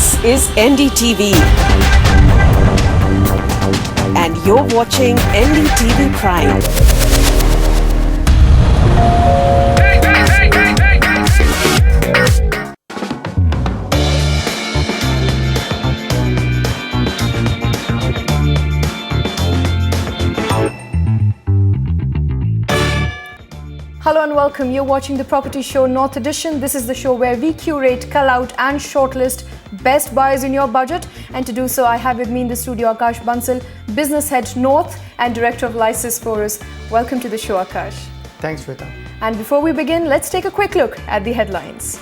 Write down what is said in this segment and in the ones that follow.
This is NDTV. And you're watching NDTV Prime. Hello and welcome. You're watching the Property Show North Edition. This is the show where we curate, cull out and shortlist best buys in your budget. And to do so, I have with me in the studio Akash Bansal, Business Head North and Director of Lysis Forus. Welcome to the show, Akash. Thanks, Shweta. And before we begin, let's take a quick look at the headlines.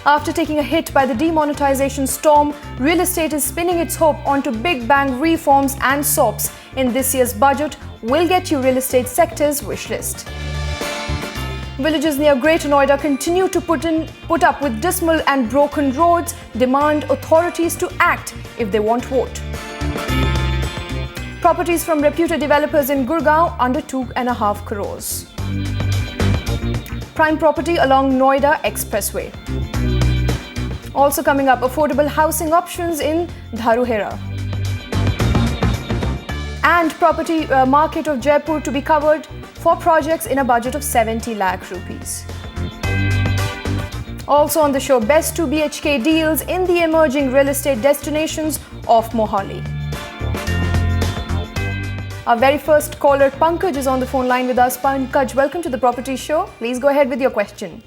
After taking a hit by the demonetization storm, real estate is spinning its hope onto big bang reforms and SOPs in this year's budget. We'll get you real estate sector's wish list. Villages near Greater Noida continue to put up with dismal and broken roads, demand authorities to act if they want vote. Properties from reputed developers in Gurgaon under 2.5 crores. Prime property along Noida Expressway. Also coming up, affordable housing options in Dharuhera. And property market of Jaipur to be covered for projects in a budget of 70 lakh rupees. Also on the show, best 2 BHK deals in the emerging real estate destinations of Mohali. Our very first caller, Pankaj, is on the phone line with us. Pankaj, welcome to the Property Show. Please go ahead with your question.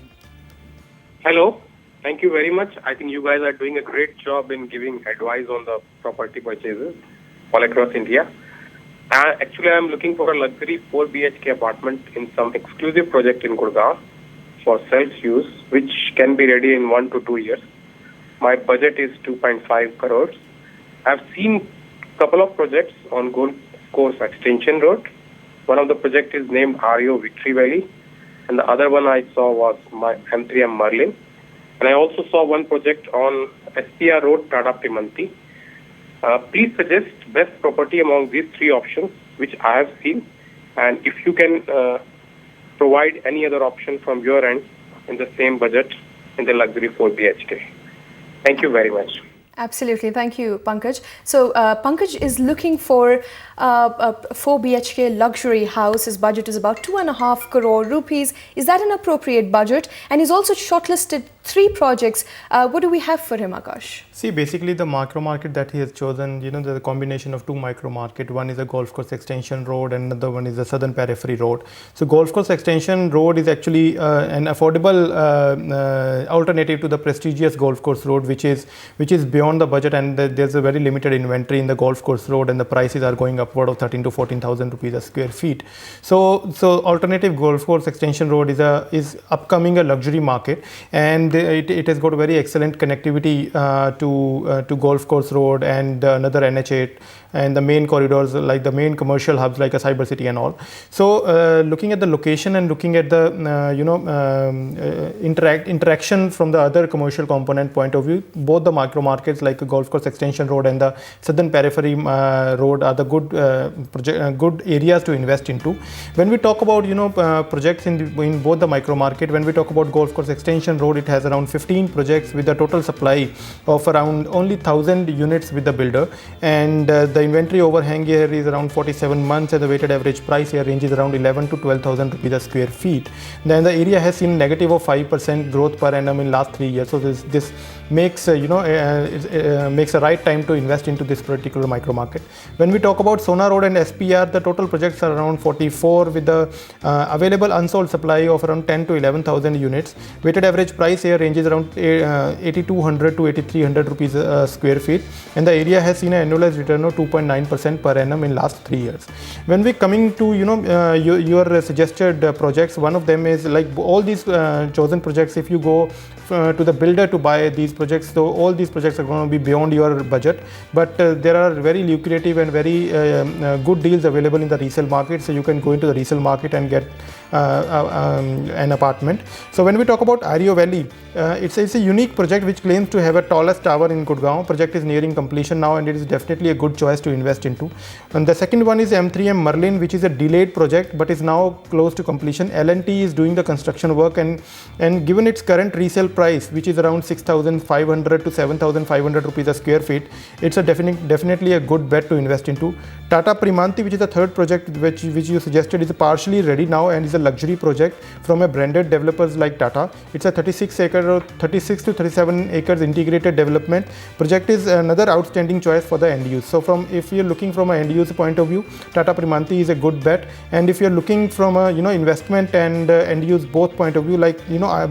Hello. Thank you very much. I think you guys are doing a great job in giving advice on the property purchases all across India. Actually, I'm looking for a luxury 4 BHK apartment in some exclusive project in Gurgaon for self-use, which can be ready in 1 to 2 years. My budget is 2.5 crores. I've seen a couple of projects on Golf Course Extension Road. One of the projects is named REO Victory Valley, and the other one I saw was my M3M Merlin. And I also saw one project on SPR Road, Tada Primanti. Please suggest best property among these 3 options, which I have seen. And if you can provide any other option from your end in the same budget in the luxury 4 BHK. Thank you very much. Absolutely. Thank you, Pankaj. So, Pankaj is looking for a 4 BHK luxury house. His budget is about 2.5 crore rupees. Is that an appropriate budget? And he's also shortlisted 3 projects. What do we have for him, Akash? See, basically the micro market that he has chosen, the combination of 2 micro market. One is a Golf Course Extension Road and another one is the Southern Periphery Road. So Golf Course Extension Road is actually an affordable alternative to the prestigious Golf Course Road, which is beyond the budget, and there's a very limited inventory in the Golf Course Road, and the prices are going upward of 13 to 14,000 rupees a square feet. So alternative Golf Course Extension Road is upcoming a luxury market, and it has got very excellent connectivity to Golf Course Road and another NH8 and the main corridors, like the main commercial hubs like a Cyber City and all. So looking at the location and looking at the interaction from the other commercial component point of view, both the micro markets like Golf Course Extension Road and the Southern Periphery Road are the good areas to invest into. When we talk about projects in both the micro market, when we talk about Golf Course Extension Road, it has around 15 projects with a total supply of around only 1,000 units with the builder, and the inventory overhang here is around 47 months, and the weighted average price here ranges around 11 to 12,000 rupees a square feet. Then the area has seen negative of 5% growth per annum in last 3 years. So this makes makes a right time to invest into this particular micro market. When we talk about Sona Road and SPR, the total projects are around 44 with the available unsold supply of around 10 to 11,000 units. Weighted average price here ranges around 8,200 to 8,300 rupees a square feet, and the area has seen an annualized return of 2.9% per annum in last 3 years. When we coming to your suggested projects, one of them is like all these chosen projects. If you go to the builder to buy these projects, so all these projects are going to be beyond your budget, but there are very lucrative and very good deals available in the resale market. So you can go into the resale market and get an apartment. So when we talk about Ario Valley, it's a unique project which claims to have a tallest tower in Gurgaon. Project is nearing completion now, and it is definitely a good choice to invest into. And the second one is M3M Merlin, which is a delayed project but is now close to completion. L&T is doing the construction work, and given its current resale price, which is around 6,500 to 7,500 rupees a square feet, it's a definitely a good bet to invest into. Tata Primanti, which is the third project which you suggested, is partially ready now and is a luxury project from a branded developers like Tata. It's a 36 to 37 acres integrated development. Project is another outstanding choice for the end use. So if you're looking from an end user point of view, Tata Primanti is a good bet. And if you're looking from a investment and end use both point of view, like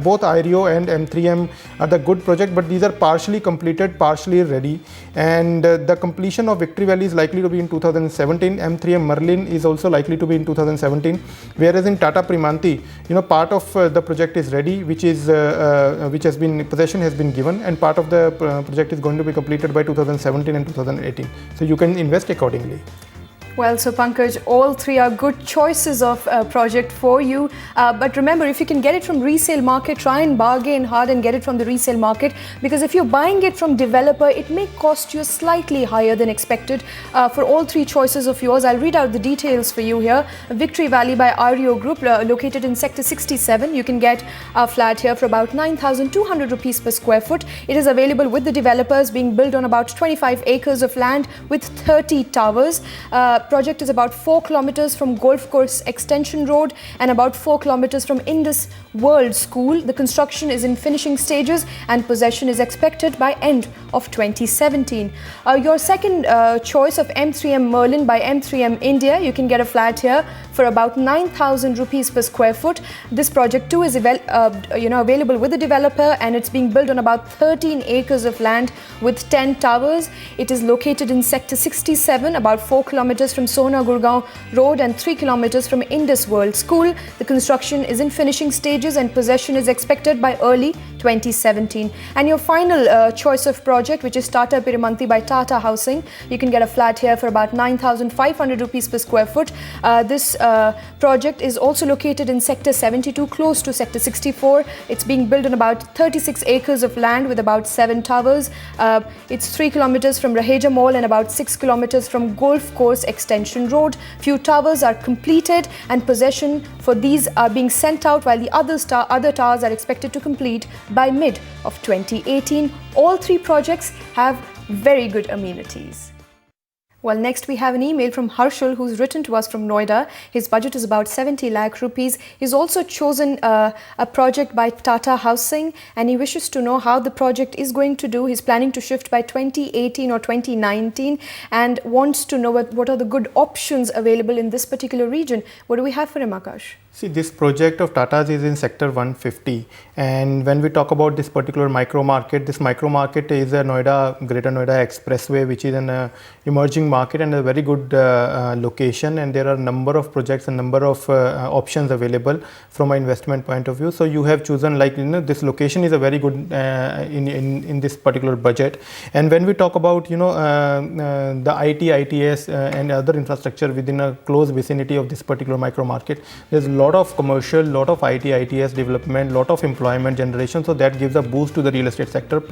both Ario and M3M are the good project, but these are partially completed, partially ready, and the completion of Victory Valley is likely to be in 2017. M3M Merlin is also likely to be in 2017, whereas in Tata Primanti, part of the project is ready, which has been possession has been given, and part of the project is going to be completed by 2017 and 2018. So you can invest accordingly. Well, so Pankaj, all three are good choices of project for you. But remember, if you can get it from resale market, try and bargain hard and get it from the resale market, because if you're buying it from developer, it may cost you slightly higher than expected. For all three choices of yours, I'll read out the details for you here. Victory Valley by Ario Group, located in Sector 67. You can get a flat here for about 9,200 rupees per square foot. It is available with the developers, being built on about 25 acres of land with 30 towers. Project is about 4 kilometers from Golf Course Extension Road and about 4 kilometers from Indus World School. The construction is in finishing stages and possession is expected by end of 2017. Your second choice of M3M Merlin by M3M India, you can get a flat here for about 9,000 rupees per square foot. This project too is available with the developer, and it's being built on about 13 acres of land with 10 towers. It is located in Sector 67, about 4 kilometers from Sona Gurgaon Road and 3 kilometers from Indus World School. The construction is in finishing stages and possession is expected by early 2017. And your final choice of project, which is Tata Primanti by Tata Housing, you can get a flat here for about 9,500 rupees per square foot. This project is also located in Sector 72, close to Sector 64. It's being built on about 36 acres of land with about 7 towers. It's 3 kilometers from Raheja Mall and about 6 kilometers from Golf Course Extension Road. Few towers are completed and possession for these are being sent out, while the other towers are expected to complete by mid of 2018. All three projects have very good amenities. Well, next we have an email from Harshul, who's written to us from Noida. His budget is about 70 lakh rupees. He's also chosen a project by Tata Housing, and he wishes to know how the project is going to do. He's planning to shift by 2018 or 2019 and wants to know what are the good options available in this particular region. What do we have for him, Akash? See, this project of Tata's is in Sector 150, and when we talk about this particular micro market, this micro market is a Greater Noida Expressway, which is an emerging market and a very good location, and there are a number of projects and number of options available from an investment point of view. So you have chosen, this location is a very good in this particular budget. And when we talk about the IT, ITS and other infrastructure within a close vicinity of this particular micro market, there's a lot of commercial, lot of IT, ITS development, lot of employment generation. So that gives a boost to the real estate sector,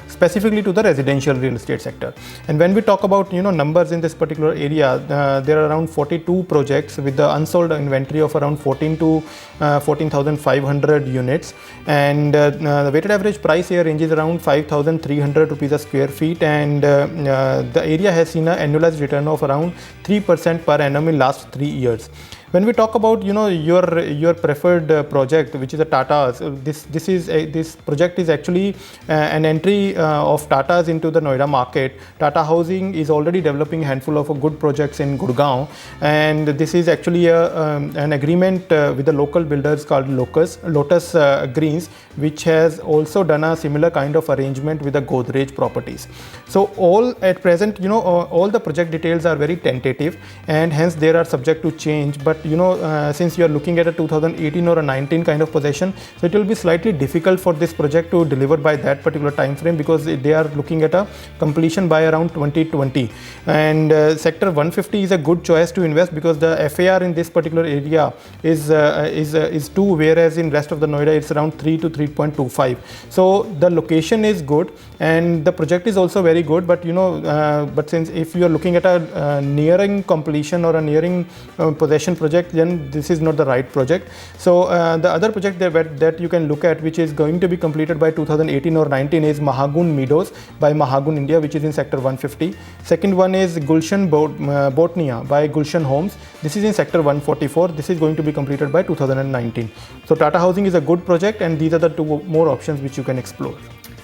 specifically to the residential real estate sector. And when we talk about numbers in this particular area, there are around 42 projects with the unsold inventory of around 14,500 units, and the weighted average price here ranges around 5,300 rupees a square feet, and the area has seen an annualized return of around 3% per annum in last 3 years. When we talk about your preferred project, which is a Tata's, this project is actually an entry of Tata's into the Noida market. Tata Housing is already developing a handful of good projects in Gurgaon, and this is actually an agreement with the local builders called Lotus Greens, which has also done a similar kind of arrangement with the Godrej Properties. So all at present, all the project details are very tentative, and hence they are subject to change. But but since you are looking at a 2018 or a 19 kind of possession, so it will be slightly difficult for this project to deliver by that particular time frame, because they are looking at a completion by around 2020. And sector 150 is a good choice to invest, because the FAR in this particular area is 2, whereas in rest of the Noida it's around 3 to 3.25. so the location is good and the project is also very good, but but since if you are looking at a nearing completion or a nearing possession project, then this is not the right project. So the other project that you can look at, which is going to be completed by 2018 or 19, is Mahagun Meadows by Mahagun India, which is in sector 150. Second one is Gulshan Botnia by Gulshan Homes. This is in sector 144. This is going to be completed by 2019. So Tata Housing is a good project, and these are the 2 more options which you can explore.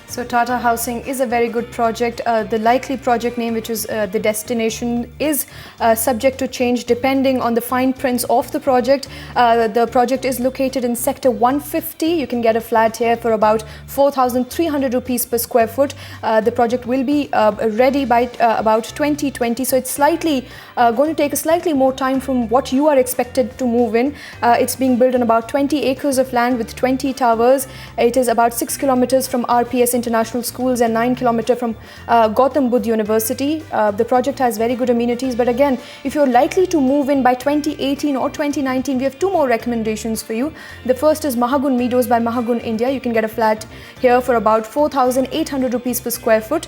So Tata Housing is a very good project. The likely project name, which is the destination, is subject to change depending on the fine prints of the project. The project is located in sector 150. You can get a flat here for about 4,300 rupees per square foot. The project will be ready by about 2020. So it's slightly going to take a slightly more time from what you are expected to move in. It's being built on about 20 acres of land with 20 towers. It is about 6 kilometers from RPS International Schools and 9 kilometers from Gautam Buddha University. The project has very good amenities, but again, if you're likely to move in by 2018 or 2019, we have 2 more recommendations for you. The first is Mahagun Meadows by Mahagun India. You can get a flat here for about 4,800 rupees per square foot.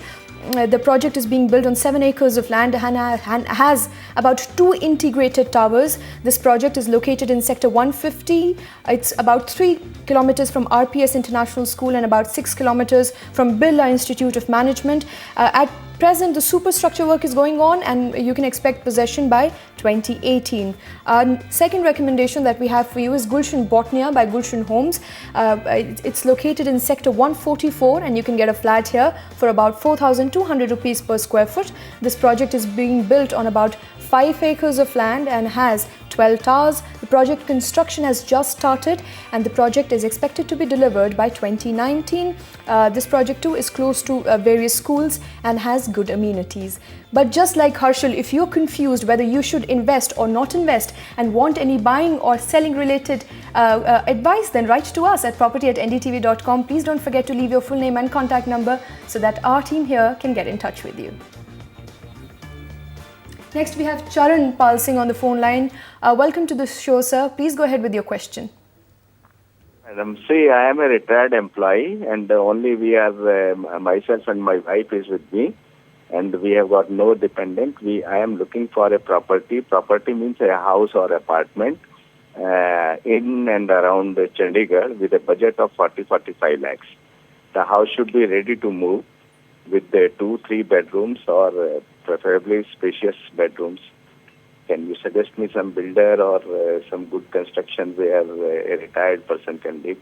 The project is being built on 7 acres of land and has about 2 integrated towers. This project is located in sector 150. It's about 3 kilometers from RPS International School and about 6 kilometers from Birla Institute of Management. At present, the superstructure work is going on, and you can expect possession by 2018. Second recommendation that we have for you is Gulshan Botnia by Gulshan Homes. It's located in sector 144, and you can get a flat here for about 4,200 rupees per square foot. This project is being built on about 5 acres of land and has 12 towers. The project construction has just started, and the project is expected to be delivered by 2019. This project too is close to various schools and has good amenities. But just like Harshal, if you're confused whether you should invest or not invest and want any buying or selling related advice, then write to us at property@ndtv.com. Please don't forget to leave your full name and contact number so that our team here can get in touch with you. Next, we have Charan Pal Singh on the phone line. Welcome to the show, sir. Please go ahead with your question. Madam, see, I am a retired employee, and only we are, myself and my wife is with me, and we have got no dependent. I am looking for a property. Property means a house or apartment in and around Chandigarh with a budget of 40-45 lakhs. The house should be ready to move with the 2-3 bedrooms or preferably spacious bedrooms. Can you suggest me some builder or some good construction where a retired person can live?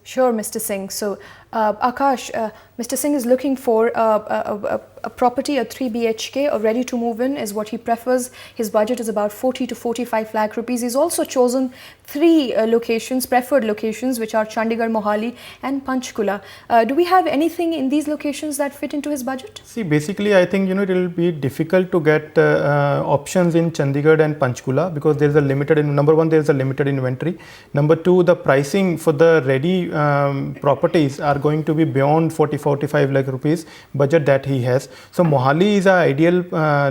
Sure, Mr. Singh. So, Akash, Mr. Singh is looking for a property, a 3 BHK, or ready to move in is what he prefers. His budget is about 40 to 45 lakh rupees. He's also chosen 3 locations, preferred locations, which are Chandigarh, Mohali and Panchkula. Do we have anything in these locations that fit into his budget? See, basically, I think, it will be difficult to get options in Chandigarh and Panchkula, because there is a limited, number one, there is a limited inventory. Number two, the pricing for the ready properties are going to be beyond 40-45 lakh rupees budget that he has. So Mohali is an ideal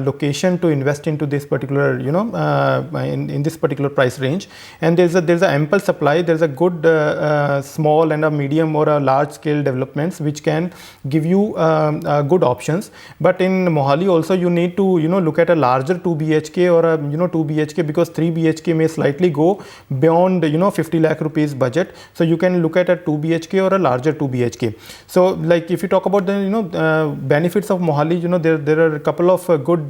location to invest into this particular, in this particular price range. And there's a ample supply. There's a good small and a medium or a large scale developments which can give you good options. But in Mohali also you need to look at a larger 2 BHK or a 2 BHK, because 3 BHK may slightly go beyond 50 lakh rupees budget. So you can look at a 2 BHK or a larger 2 BHK. So like if you talk about the benefits of Mohali, there are a couple of good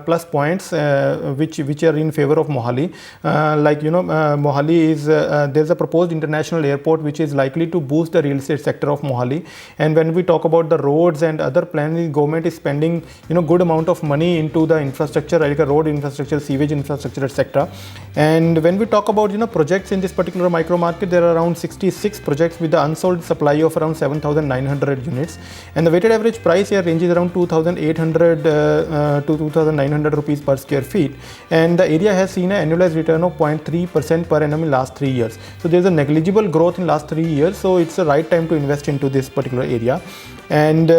plus points which are in favor of Mohali. Mohali is there's a proposed international airport which is likely to boost the real estate sector of Mohali. And when we talk about the roads and other plans, the government is spending good amount of money into the infrastructure, like a road infrastructure, sewage infrastructure, etc. And when we talk about projects in this particular micro market, there are around 66 projects with the unsold supply of around 7,900 units, and the weighted average price here ranges around 2,800 to 2,900 rupees per square feet, and the area has seen an annualized return of 0.3% per annum in last 3 years. So there's a negligible growth in last 3 years, so it's the right time to invest into this particular area. And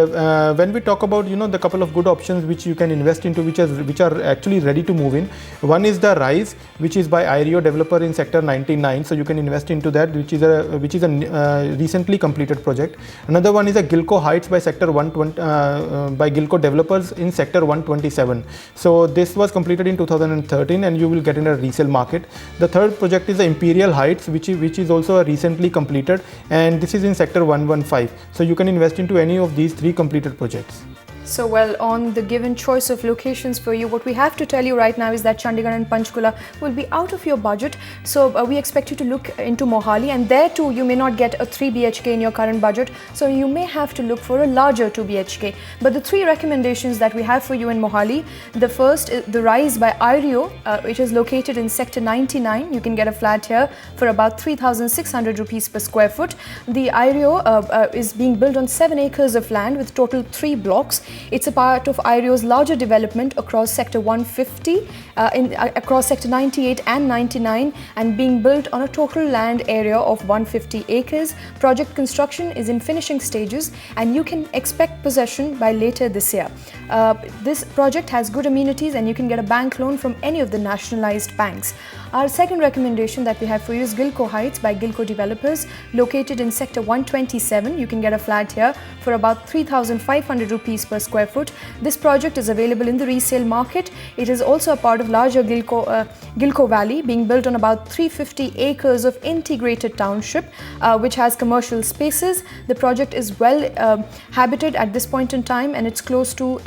when we talk about the couple of good options which you can invest into, which are actually ready to move in, one is the Rise, which is by IREO developer in sector 99, so you can invest into that, which is a recently completed project. Another one is a Gilco Heights by sector 120 by Gilco developers in sector 127. So this was completed in 2013 and you will get in a resale market. The third project is the Imperial Heights, which is also a recently completed, and this is in sector 115. So you can invest into any of these 3 completed projects. So, well, on the given choice of locations for you, what we have to tell you right now is that Chandigarh and Panchkula will be out of your budget. So, we expect you to look into Mohali, and there too you may not get a 3 BHK in your current budget. So, you may have to look for a larger 2 BHK. But the 3 recommendations that we have for you in Mohali, the first is the Rise by IREO, which is located in sector 99. You can get a flat here for about 3,600 rupees per square foot. The IREO is being built on 7 acres of land with total 3 blocks. It's a part of IREO's larger development across sector 150, across sector 98 and 99, and being built on a total land area of 150 acres. Project construction is in finishing stages and you can expect possession by later this year. This project has good amenities and you can get a bank loan from any of the nationalized banks. Our second recommendation that we have for you is Gilco Heights by Gilco Developers, located in sector 127. You can get a flat here for about 3,500 rupees per square foot. This project is available in the resale market. It is also a part of larger Gilco Valley, being built on about 350 acres of integrated township, which has commercial spaces. The project is well habited at this point in time, and it's close to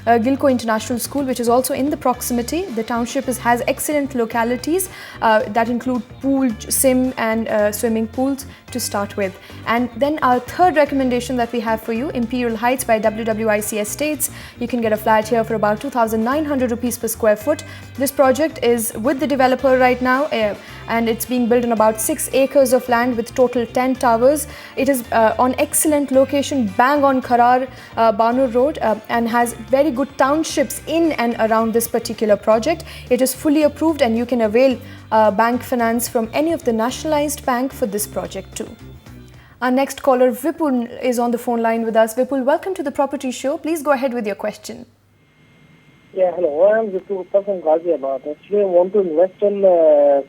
Gilco International School, which is also in the proximity. The township has excellent localities that include pool, sim and swimming pools to start with. And then our third recommendation that we have for you, Imperial Heights by WWIC Estates. You can get a flat here for about 2,900 rupees per square foot. This project is with the developer right now, and it's being built on about 6 acres of land with total 10 towers. It is on excellent location, bang on Kharar Banur Road, and has very good townships in and around this particular project. It is fully approved and you can avail bank finance from any of the nationalized bank for this project too. Our next caller, Vipul, is on the phone line with us. Vipul, welcome to the Property Show. Please go ahead with your question. Yeah, hello. I am Vipul from Ghaziabad. Actually, I want to invest in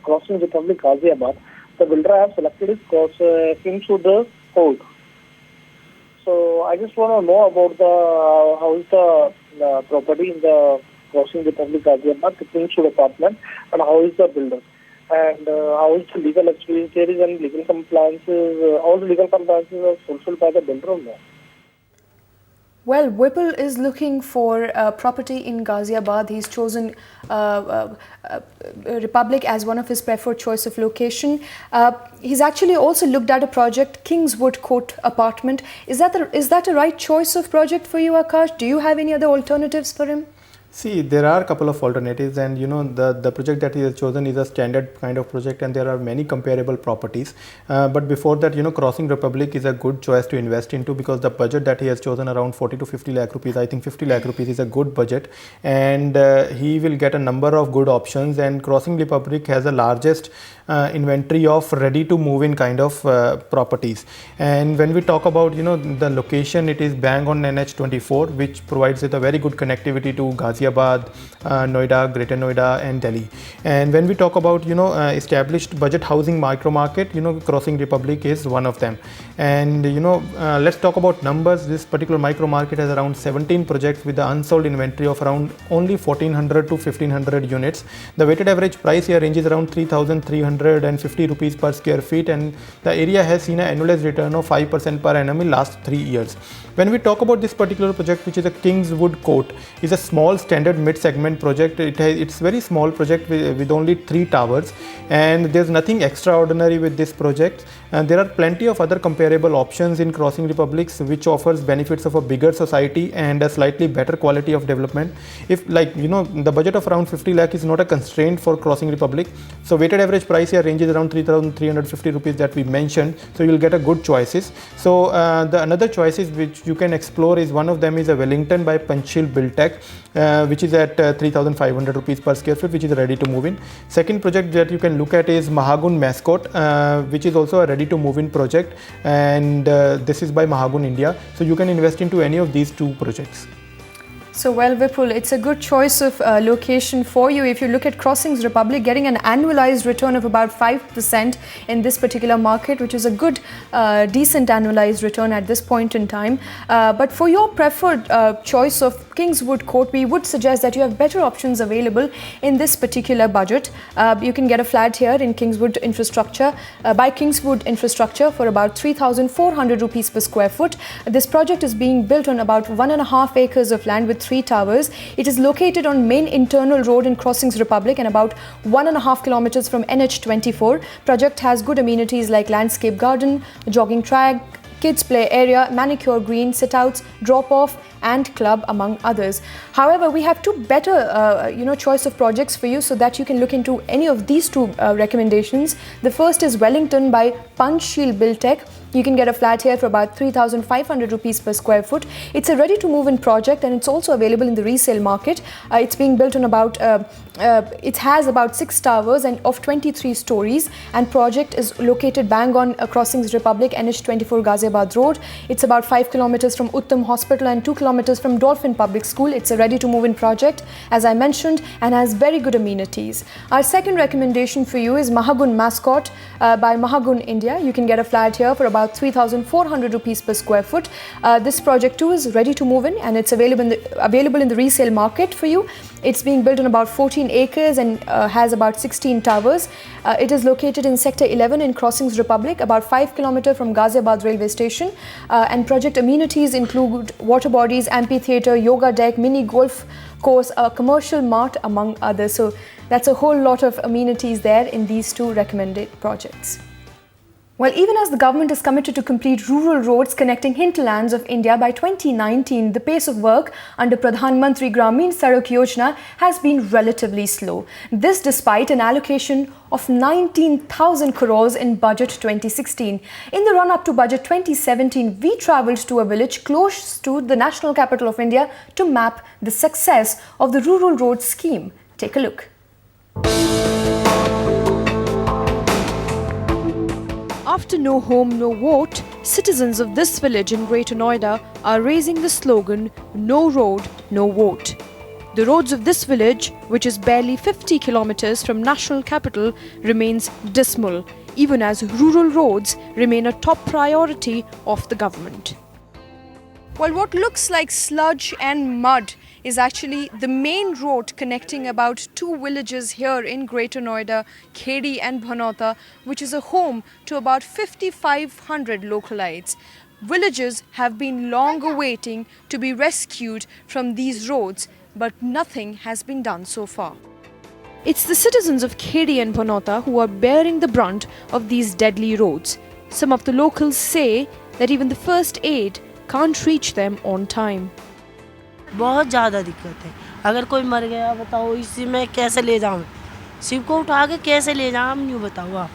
Crossing Republic, Ghaziabad. The builder I have selected is Kingswood Hold. So I just want to know about how is the property in the Crossing Republic, Ghaziabad, the Kingswood apartment, and how is the builder, and how is the legal experience there is, and legal compliances, all the legal compliances are fulfilled by the builder or no? Well, Whipple is looking for a property in Ghaziabad. He's chosen Republic as one of his preferred choice of location. He's actually also looked at a project, Kingswood Court apartment. Is that a right choice of project for you, Akash? Do you have any other alternatives for him? See, there are a couple of alternatives, and the project that he has chosen is a standard kind of project, and there are many comparable properties. But before that, Crossing Republic is a good choice to invest into, because the budget that he has chosen, around 40 to 50 lakh rupees, I think 50 lakh rupees is a good budget, and he will get a number of good options. And Crossing Republic has the largest inventory of ready to move in kind of properties. And when we talk about the location, it is bang on NH24, which provides with a very good connectivity to Ghaziabad, Noida, Greater Noida and Delhi. And when we talk about established budget housing micro market, Crossing Republic is one of them. And let's talk about numbers. This particular micro market has around 17 projects with the unsold inventory of around only 1400 to 1500 units. The weighted average price here ranges around 3,350 rupees per square feet, and the area has seen an annualized return of 5% per annum in last 3 years. When we talk about this particular project, which is a Kingswood Court, is a small standard mid-segment project. It's very small project with only 3 towers, and there's nothing extraordinary with this project. And there are plenty of other comparable options in Crossing Republics which offers benefits of a bigger society and a slightly better quality of development. If, like, you know, the budget of around 50 lakh is not a constraint for Crossing Republic. So weighted average price here ranges around 3,350 rupees that we mentioned. So you'll get a good choices. So the another choices which you can explore is, one of them is a Wellington by Panchsheel Buildtech, which is at 3,500 rupees per square feet, which is ready to move in. Second project that you can look at is Mahagun Mascot, which is also a ready to move in project, and this is by Mahagun India. So you can invest into any of these 2 projects. So, well, Vipul, it's a good choice of location for you. If you look at Crossings Republic, getting an annualized return of about 5% in this particular market, which is a good, decent annualized return at this point in time. But for your preferred choice of Kingswood Court, we would suggest that you have better options available in this particular budget. You can get a flat here in Kingswood Infrastructure, by Kingswood Infrastructure, for about 3,400 rupees per square foot. This project is being built on about 1.5 acres of land with 3 towers. It is located on main internal road in Crossings Republic and about 1.5 kilometers from NH24. Project has good amenities like landscape garden, jogging track, kids play area, manicure green, sit-outs, drop-off and club, among others. However, we have 2 better choice of projects for you so that you can look into any of these 2 recommendations. The first is Wellington by Panchsheel Buildtech. You can get a flat here for about 3,500 rupees per square foot. It's a ready to move in project and it's also available in the resale market. It's being built on about, it has about 6 towers and of 23 stories, and project is located bang on Crossings Republic, NH24 Ghaziabad Road. It's about 5 kilometers from Uttam Hospital and 2 kilometers from Dolphin Public School. It's a ready to move in project, as I mentioned, and has very good amenities. Our second recommendation for you is Mahagun Mascot by Mahagun India. You can get a flat here for about 3,400 rupees per square foot. This project too is ready to move in and it's available in the resale market for you. It's being built on about 14 acres and has about 16 towers. It is located in Sector 11 in Crossings Republic, about 5 kilometers from Ghaziabad railway station. And project amenities include water bodies, amphitheatre, yoga deck, mini golf course, a commercial mart, among others. So that's a whole lot of amenities there in these 2 recommended projects. Well, even as the government is committed to complete rural roads connecting hinterlands of India by 2019, the pace of work under Pradhan Mantri Gramin Sadak Yojana has been relatively slow. This despite an allocation of 19,000 crores in budget 2016. In the run-up to budget 2017, we travelled to a village close to the national capital of India to map the success of the rural road scheme. Take a look. After No Home, No Vote, citizens of this village in Greater Noida are raising the slogan, No Road, No Vote. The roads of this village, which is barely 50 kilometers from national capital, remains dismal, even as rural roads remain a top priority of the government. Well, what looks like sludge and mud is actually the main road connecting about 2 villages here in Greater Noida, Khedi and Bhanota, which is a home to about 5,500 localites. Villages have been long awaiting to be rescued from these roads, but nothing has been done so far. It's the citizens of Khedi and Bhanota who are bearing the brunt of these deadly roads. Some of the locals say that even the first aid can't reach them on time. बहुत ज़्यादा दिक्कत है। अगर कोई मर गया बताओ इसी में कैसे ले जाऊँ, शिव को उठा के कैसे ले जाऊँ यूँ बताओ आप।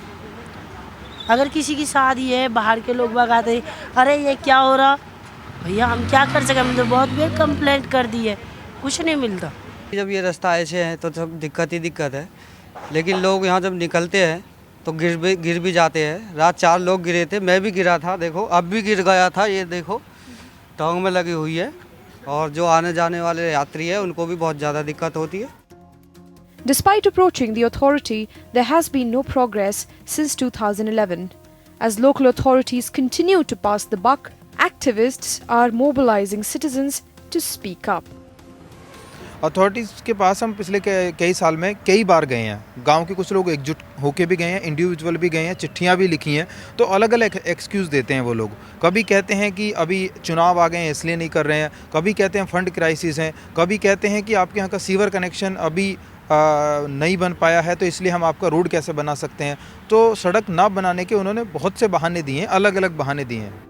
अगर किसी की शादी है बाहर के लोग भगाते अरे ये क्या हो रहा, भैया हम क्या कर सकें, हमने बहुत बार कंप्लेंट कर दी है, कुछ नहीं मिलता। जब ये रास्ता ऐसे है तो सब दिक्कत है, लेकिन लोग यहाँ जब निकलते हैं तो गिर भी जाते हैं। रात 4 लोग गिरे थे, मैं भी गिरा था, देखो अब भी गिर गया था, ये देखो टांग में लगी हुई है, और जो आने जाने वाले यात्री हैं उनको भी बहुत ज़्यादा दिक्कत होती है। Despite approaching the authority, there has been no progress since 2011. As local authorities continue to pass the buck, activists are mobilizing citizens to speak up. Authorities के पास हम पिछले कई साल में कई बार गए हैं, गांव के कुछ लोग एकजुट होके भी गए हैं, इंडिविजुअल भी गए हैं, चिट्ठियां भी लिखी हैं, तो अलग अलग एक्सक्यूज़ देते हैं वो लोग। कभी कहते हैं कि अभी चुनाव आ गए हैं इसलिए नहीं कर रहे हैं, कभी कहते हैं फंड क्राइसिस है, कभी कहते हैं कि आपके यहाँ का सीवर कनेक्शन अभी नहीं बन पाया है तो इसलिए हम आपका रोड कैसे बना सकते हैं। तो सड़क ना बनाने के उन्होंने बहुत से बहाने दिए हैं, अलग अलग बहाने दिए हैं।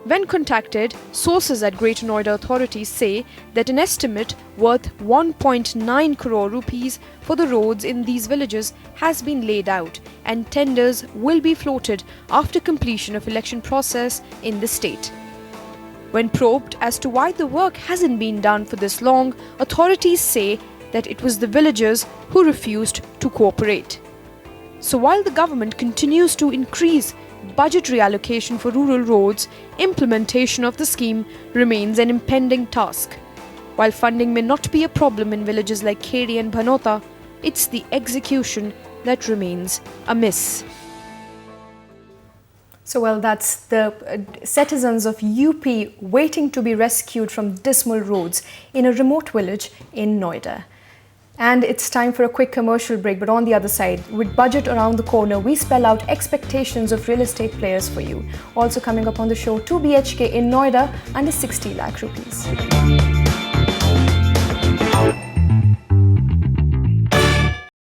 When contacted, sources at Greater Noida authorities say that an estimate worth 1.9 crore rupees for the roads in these villages has been laid out and tenders will be floated after completion of election process in the state. When probed as to why the work hasn't been done for this long, authorities say that it was the villagers who refused to cooperate. So while the government continues to increase budgetary allocation for rural roads, implementation of the scheme remains an impending task. While funding may not be a problem in villages like Kheri and Bhanota, it's the execution that remains a miss. So, well, that's the citizens of UP waiting to be rescued from dismal roads in a remote village in Noida. And it's time for a quick commercial break, but on the other side, with budget around the corner, we spell out expectations of real estate players for you. Also coming up on the show, 2 BHK in Noida under 60 lakh rupees.